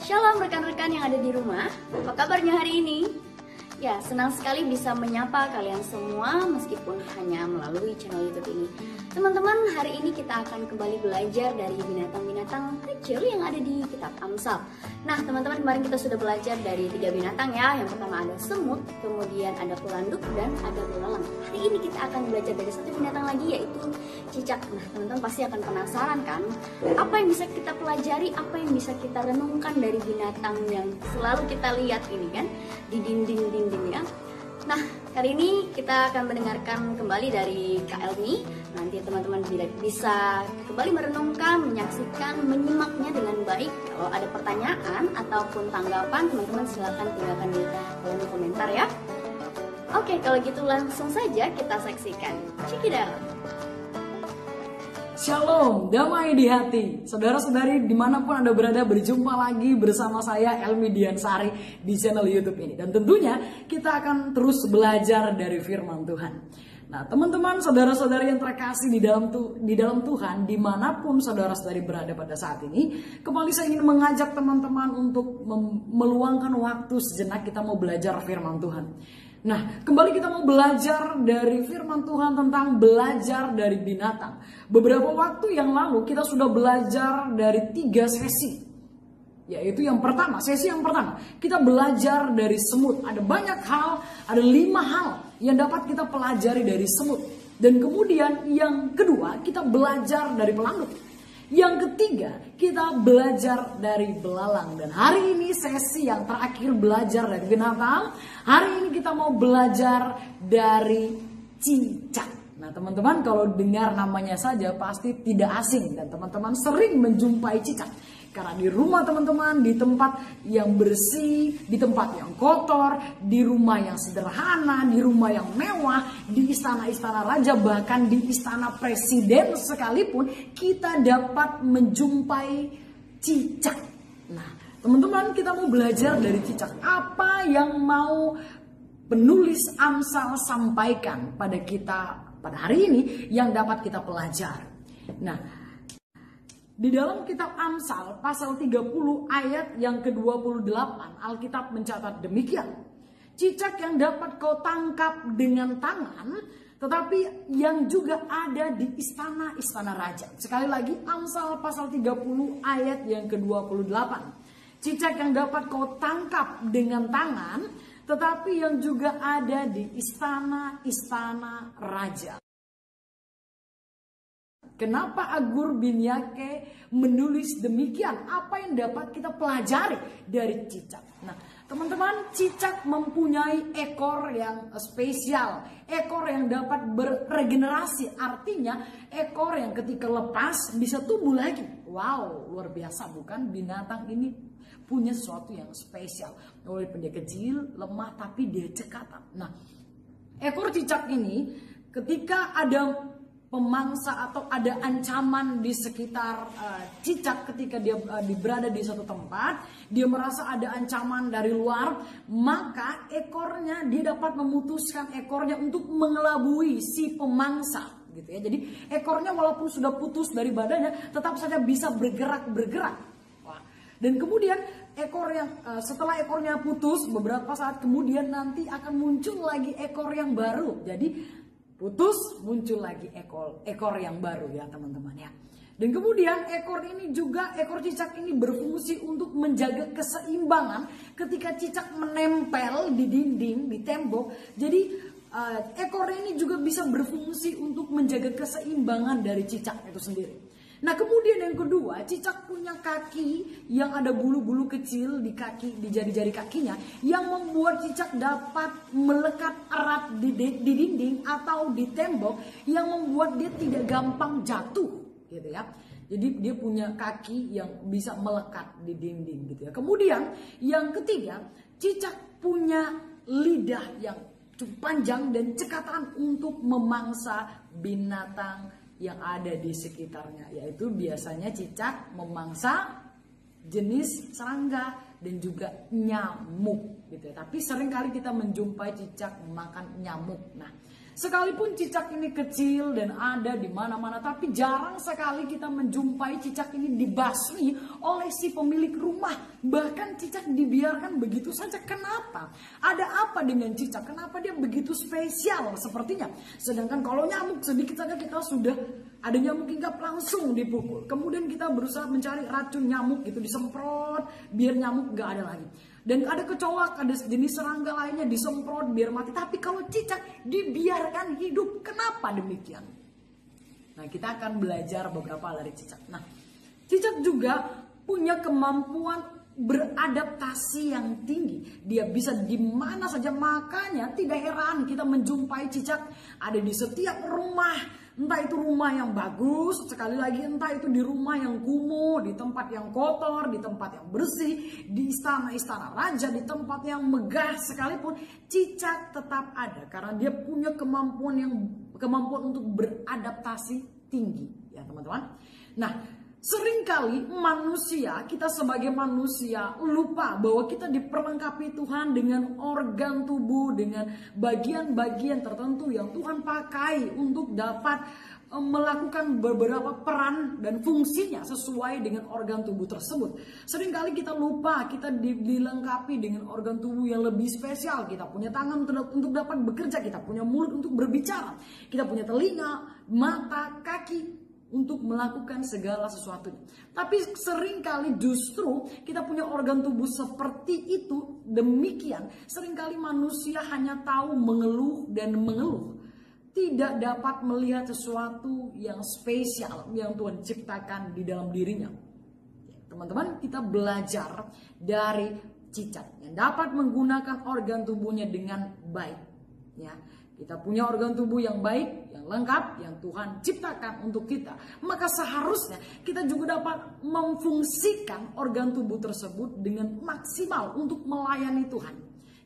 Shalom rekan-rekan yang ada di rumah, apa kabarnya hari ini? Ya, senang sekali bisa menyapa kalian semua meskipun hanya melalui channel YouTube ini. Teman-teman, hari ini kita akan kembali belajar dari binatang-binatang kecil yang ada di kitab Amsal. Nah, teman-teman, kemarin kita sudah belajar dari 3 binatang ya. Yang pertama ada semut, kemudian ada pelanduk, dan ada belalang. Hari ini kita akan belajar dari satu binatang lagi, yaitu cicak. Nah, teman-teman pasti akan penasaran kan? Apa yang bisa kita pelajari, apa yang bisa kita renungkan dari binatang yang selalu kita lihat ini kan? Di dinding-dinding ya. Nah, kali ini kita akan mendengarkan kembali dari Kak Elmi. Nanti teman-teman bisa kembali merenungkan, menyaksikan, menyimaknya dengan baik. Kalau ada pertanyaan ataupun tanggapan, teman-teman silakan tinggalkan di kolom komentar ya. Oke, kalau gitu langsung saja kita saksikan. Check it out. Shalom, damai di hati. Saudara-saudari dimanapun Anda berada, berjumpa lagi bersama saya Elmi Diansari di channel YouTube ini. Dan tentunya kita akan terus belajar dari firman Tuhan. Nah, teman-teman, saudara-saudari yang terkasih di dalam Tuhan, dimanapun saudara-saudari berada pada saat ini, kembali saya ingin mengajak teman-teman untuk meluangkan waktu sejenak kita mau belajar firman Tuhan. Nah, kembali kita mau belajar dari firman Tuhan tentang belajar dari binatang. Beberapa waktu yang lalu kita sudah belajar dari 3 sesi. Yaitu yang pertama, sesi yang pertama, kita belajar dari semut. Ada banyak hal, ada 5 hal yang dapat kita pelajari dari semut. Dan kemudian yang kedua, kita belajar dari pelanduk. Yang ketiga, kita belajar dari belalang. Dan hari ini sesi yang terakhir belajar dari binatang. Hari ini kita mau belajar dari cicak. Nah, teman-teman kalau dengar namanya saja pasti tidak asing. Dan teman-teman sering menjumpai cicak. Karena di rumah teman-teman, di tempat yang bersih, di tempat yang kotor, di rumah yang sederhana, di rumah yang mewah, di istana-istana raja, bahkan di istana presiden sekalipun, kita dapat menjumpai cicak. Nah, teman-teman, kita mau belajar dari cicak. Apa yang mau penulis Amsal sampaikan pada kita pada hari ini yang dapat kita pelajari? Nah, di dalam kitab Amsal pasal 30 ayat yang ke-28, Alkitab mencatat demikian. Cicak yang dapat kau tangkap dengan tangan, tetapi yang juga ada di istana-istana raja. Sekali lagi, Amsal pasal 30 ayat yang ke-28. Cicak yang dapat kau tangkap dengan tangan, tetapi yang juga ada di istana-istana raja. Kenapa Agur bin Yake menulis demikian? Apa yang dapat kita pelajari dari cicak? Nah, teman-teman, cicak mempunyai ekor yang spesial. Ekor yang dapat beregenerasi. Artinya, ekor yang ketika lepas bisa tumbuh lagi. Wow, luar biasa bukan? Binatang ini punya sesuatu yang spesial. Walaupun dia kecil, lemah, tapi dia cekatan. Nah, ekor cicak ini ketika ada pemangsa atau ada ancaman di sekitar cicak ketika dia berada di suatu tempat, dia merasa ada ancaman dari luar, maka ekornya dia dapat memutuskan ekornya untuk mengelabui si pemangsa, gitu ya. Jadi ekornya walaupun sudah putus dari badannya, tetap saja bisa bergerak. Wah. Dan kemudian ekor yang setelah ekornya putus, beberapa saat kemudian nanti akan muncul lagi ekor yang baru. Jadi putus, muncul lagi ekor yang baru ya teman-teman ya. Dan kemudian ekor cicak ini berfungsi untuk menjaga keseimbangan ketika cicak menempel di dinding, di tembok. Jadi ekor ini juga bisa berfungsi untuk menjaga keseimbangan dari cicak itu sendiri. Nah, kemudian yang kedua, cicak punya kaki yang ada bulu-bulu kecil di jari-jari kakinya yang membuat cicak dapat melekat erat di dinding atau di tembok yang membuat dia tidak gampang jatuh, gitu ya. Jadi dia punya kaki yang bisa melekat di dinding, gitu ya. Kemudian yang ketiga, cicak punya lidah yang cukup panjang dan cekatan untuk memangsa binatang yang ada di sekitarnya, yaitu biasanya cicak memangsa jenis serangga dan juga nyamuk, gitu ya. Tapi seringkali kita menjumpai cicak memakan nyamuk. Nah, Sekalipun cicak ini kecil dan ada di mana-mana, tapi jarang sekali kita menjumpai cicak ini dibasmi oleh si pemilik rumah. Bahkan cicak dibiarkan begitu saja. Kenapa? Ada apa dengan cicak? Kenapa dia begitu spesial sepertinya? Sedangkan kalau nyamuk sedikit saja kita sudah ada nyamuk hinggap langsung dipukul. Kemudian kita berusaha mencari racun nyamuk gitu, disemprot biar nyamuk gak ada lagi. Dan ada kecoak, ada jenis serangga lainnya disemprot biar mati. Tapi kalau cicak dibiarkan hidup, kenapa demikian? Nah, kita akan belajar beberapa dari cicak. Nah, cicak juga punya kemampuan beradaptasi yang tinggi. Dia bisa di mana saja, makanya tidak heran kita menjumpai cicak ada di setiap rumah. Entah itu rumah yang bagus, sekali lagi entah itu di rumah yang kumuh, di tempat yang kotor, di tempat yang bersih, di istana-istana raja, di tempat yang megah sekalipun, cicak tetap ada karena dia punya kemampuan untuk beradaptasi tinggi, ya teman-teman. Nah, seringkali kita sebagai manusia lupa bahwa kita diperlengkapi Tuhan dengan organ tubuh, dengan bagian-bagian tertentu yang Tuhan pakai untuk dapat melakukan beberapa peran dan fungsinya sesuai dengan organ tubuh tersebut. Seringkali kita lupa kita dilengkapi dengan organ tubuh yang lebih spesial. Kita punya tangan untuk dapat bekerja, kita punya mulut untuk berbicara, kita punya telinga, mata, kaki untuk melakukan segala sesuatunya. Tapi seringkali justru kita punya organ tubuh seperti itu. Demikian seringkali manusia hanya tahu mengeluh dan mengeluh, tidak dapat melihat sesuatu yang spesial yang Tuhan ciptakan di dalam dirinya. Teman-teman, kita belajar dari cicak yang dapat menggunakan organ tubuhnya dengan baik, ya. Kita punya organ tubuh yang baik, yang lengkap, yang Tuhan ciptakan untuk kita. Maka seharusnya kita juga dapat memfungsikan organ tubuh tersebut dengan maksimal untuk melayani Tuhan.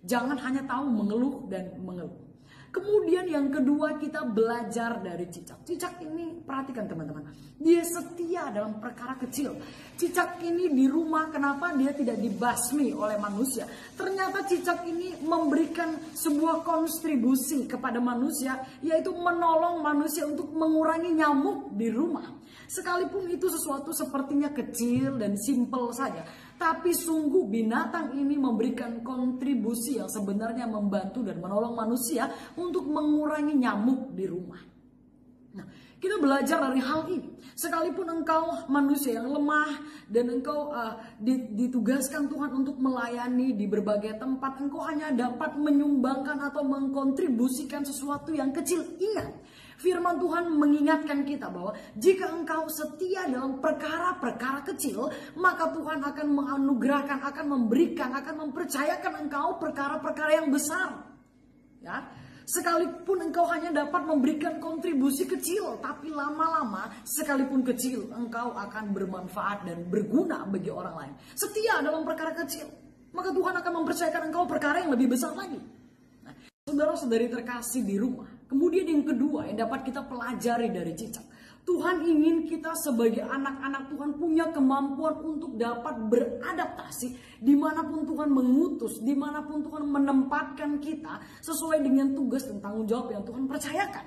Jangan hanya tahu mengeluh dan mengeluh. Kemudian yang kedua, kita belajar dari cicak. Cicak ini, perhatikan teman-teman, dia setia dalam perkara kecil. Cicak ini di rumah, kenapa dia tidak dibasmi oleh manusia? Ternyata cicak ini memberikan sebuah kontribusi kepada manusia, yaitu menolong manusia untuk mengurangi nyamuk di rumah. Sekalipun itu sesuatu sepertinya kecil dan simpel saja, tapi sungguh binatang ini memberikan kontribusi yang sebenarnya membantu dan menolong manusia untuk mengurangi nyamuk di rumah. Nah, kita belajar dari hal ini. Sekalipun engkau manusia yang lemah dan engkau ditugaskan Tuhan untuk melayani di berbagai tempat, engkau hanya dapat menyumbangkan atau mengkontribusikan sesuatu yang kecil. Ingat, firman Tuhan mengingatkan kita bahwa jika engkau setia dalam perkara-perkara kecil, maka Tuhan akan menganugerahkan, akan memberikan, akan mempercayakan engkau perkara-perkara yang besar. Ya. Sekalipun engkau hanya dapat memberikan kontribusi kecil, tapi lama-lama sekalipun kecil, engkau akan bermanfaat dan berguna bagi orang lain. Setia dalam perkara kecil, maka Tuhan akan mempercayakan engkau perkara yang lebih besar lagi. Nah, saudara-saudari terkasih di rumah, kemudian yang kedua yang dapat kita pelajari dari cicak, Tuhan ingin kita sebagai anak-anak Tuhan punya kemampuan untuk dapat beradaptasi dimanapun Tuhan mengutus, dimanapun Tuhan menempatkan kita sesuai dengan tugas dan tanggung jawab yang Tuhan percayakan.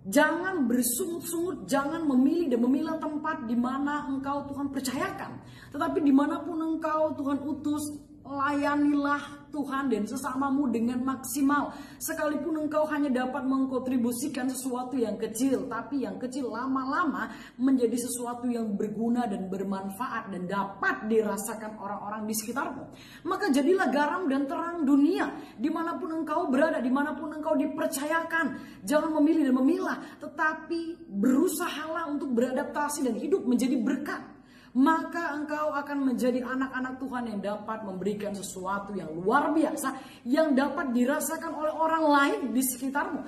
Jangan bersungut-sungut, jangan memilih dan memilah tempat di mana engkau Tuhan percayakan. Tetapi dimanapun engkau Tuhan utus, layanilah Tuhan dan sesamamu dengan maksimal. Sekalipun engkau hanya dapat mengkontribusikan sesuatu yang kecil, tapi yang kecil lama-lama menjadi sesuatu yang berguna dan bermanfaat dan dapat dirasakan orang-orang di sekitarmu. Maka jadilah garam dan terang dunia dimanapun engkau berada, dimanapun engkau dipercayakan. Jangan memilih dan memilah, tetapi berusahalah untuk beradaptasi dan hidup menjadi berkat. Maka engkau akan menjadi anak-anak Tuhan yang dapat memberikan sesuatu yang luar biasa, yang dapat dirasakan oleh orang lain di sekitarmu.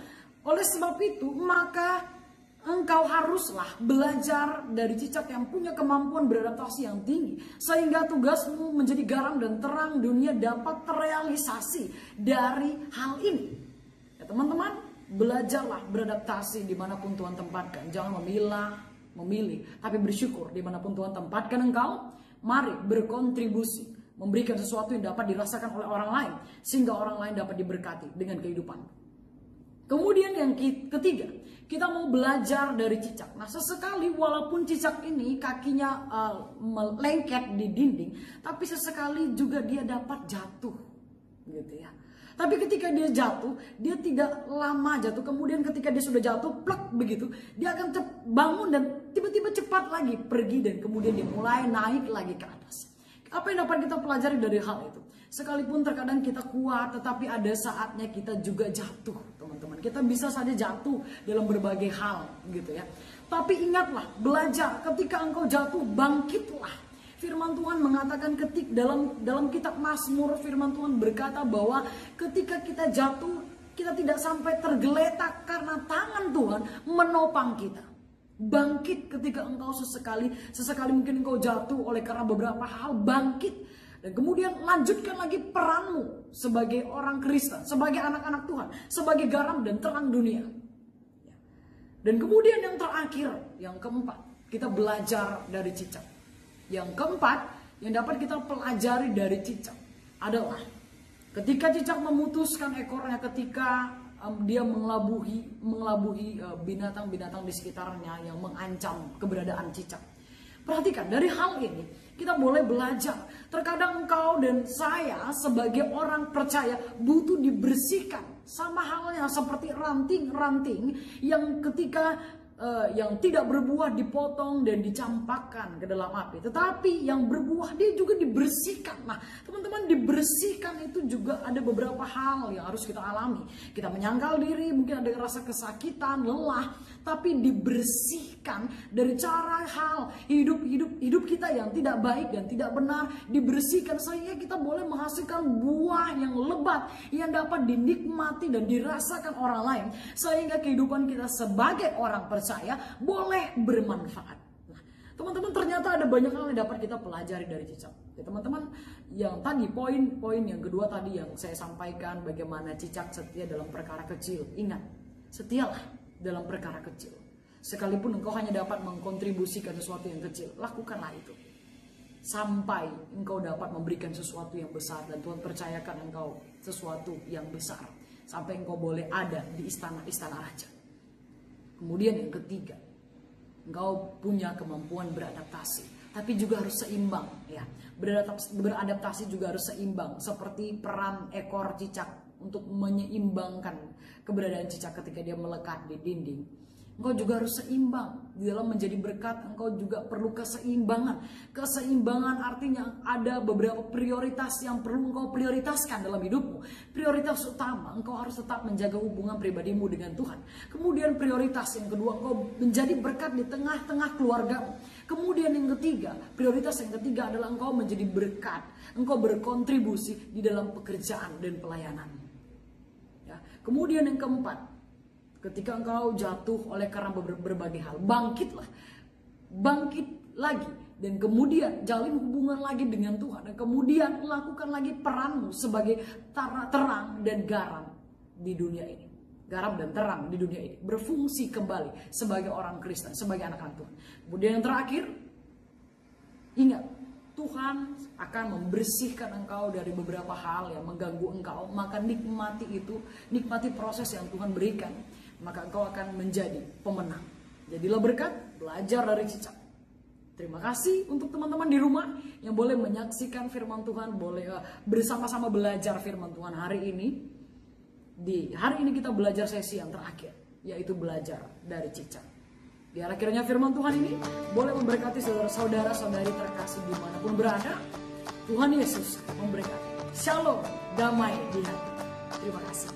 Oleh sebab itu, maka engkau haruslah belajar dari cicak yang punya kemampuan beradaptasi yang tinggi, sehingga tugasmu menjadi garam dan terang dunia dapat terrealisasi dari hal ini. Ya teman-teman, belajarlah beradaptasi dimanapun Tuhan tempatkan. Jangan memilih, tapi bersyukur dimanapun Tuhan tempatkan engkau. Mari berkontribusi, memberikan sesuatu yang dapat dirasakan oleh orang lain, sehingga orang lain dapat diberkati dengan kehidupan. Kemudian yang ketiga, kita mau belajar dari cicak. Nah, sesekali walaupun cicak ini kakinya melengket di dinding, tapi sesekali juga dia dapat jatuh, gitu ya. Tapi ketika dia jatuh, dia tidak lama jatuh. Kemudian ketika dia sudah jatuh, plek begitu, dia akan bangun dan tiba-tiba cepat lagi pergi dan kemudian dia mulai naik lagi ke atas. Apa yang dapat kita pelajari dari hal itu? Sekalipun terkadang kita kuat, tetapi ada saatnya kita juga jatuh, teman-teman. Kita bisa saja jatuh dalam berbagai hal, gitu ya. Tapi ingatlah, belajar ketika engkau jatuh, bangkitlah. Firman Tuhan mengatakan dalam kitab Mazmur, firman Tuhan berkata bahwa ketika kita jatuh, kita tidak sampai tergeletak karena tangan Tuhan menopang kita. Bangkit ketika engkau sesekali mungkin engkau jatuh oleh karena beberapa hal, bangkit. Dan kemudian lanjutkan lagi peranmu sebagai orang Kristen, sebagai anak-anak Tuhan, sebagai garam dan terang dunia. Dan kemudian yang terakhir, yang keempat, kita belajar dari cicak. Yang keempat, yang dapat kita pelajari dari cicak adalah ketika cicak memutuskan ekornya, ketika dia mengelabuhi binatang-binatang di sekitarnya yang mengancam keberadaan cicak. Perhatikan, dari hal ini kita boleh belajar. Terkadang engkau dan saya sebagai orang percaya butuh dibersihkan. Sama halnya seperti ranting-ranting yang ketika yang tidak berbuah dipotong dan dicampakkan ke dalam api. Tetapi yang berbuah dia juga dibersihkan. Nah, teman-teman, dibersihkan itu juga ada beberapa hal yang harus kita alami. Kita menyangkal diri, mungkin ada rasa kesakitan, lelah, tapi dibersihkan dari cara hal hidup kita yang tidak baik dan tidak benar, dibersihkan sehingga kita boleh menghasilkan buah yang lebat yang dapat dinikmati dan dirasakan orang lain, sehingga kehidupan kita sebagai orang percaya boleh bermanfaat. Nah, teman-teman, ternyata ada banyak hal yang dapat kita pelajari dari cicak. Ya, teman-teman, yang tadi poin yang kedua tadi yang saya sampaikan, bagaimana cicak setia dalam perkara kecil. Ingat, setialah dalam perkara kecil. Sekalipun engkau hanya dapat mengkontribusikan sesuatu yang kecil, lakukanlah itu. Sampai engkau dapat memberikan sesuatu yang besar dan Tuhan percayakan engkau sesuatu yang besar. Sampai engkau boleh ada di istana-istana raja. Kemudian yang ketiga, engkau punya kemampuan beradaptasi, tapi juga harus seimbang, ya. Beradaptasi juga harus seimbang, seperti peran ekor cicak untuk menyeimbangkan keberadaan cicak ketika dia melekat di dinding. Engkau juga harus seimbang di dalam menjadi berkat. Engkau juga perlu keseimbangan. Keseimbangan artinya ada beberapa prioritas yang perlu engkau prioritaskan dalam hidupmu. Prioritas utama, engkau harus tetap menjaga hubungan pribadimu dengan Tuhan. Kemudian prioritas yang kedua, engkau menjadi berkat di tengah-tengah keluargamu. Kemudian yang ketiga, prioritas yang ketiga adalah engkau menjadi berkat. Engkau berkontribusi di dalam pekerjaan dan pelayanan. Ya. Kemudian yang keempat, ketika engkau jatuh oleh karena berbagai hal, bangkitlah. Bangkit lagi. Dan kemudian jalin hubungan lagi dengan Tuhan. Dan kemudian lakukan lagi peranmu sebagai terang dan garam di dunia ini. Garam dan terang di dunia ini. Berfungsi kembali sebagai orang Kristen, sebagai anak-anak Tuhan. Kemudian yang terakhir, ingat, Tuhan akan membersihkan engkau dari beberapa hal yang mengganggu engkau. Maka nikmati itu, nikmati proses yang Tuhan berikan. Maka engkau akan menjadi pemenang. Jadilah berkat, belajar dari cicak. Terima kasih untuk teman-teman di rumah yang boleh menyaksikan firman Tuhan, boleh bersama-sama belajar firman Tuhan hari ini. Di hari ini kita belajar sesi yang terakhir, yaitu belajar dari cicak. Biar akhirnya firman Tuhan ini boleh memberkati saudara-saudari terkasih dimanapun berada. Tuhan Yesus memberkati. Shalom, damai di hati. Terima kasih.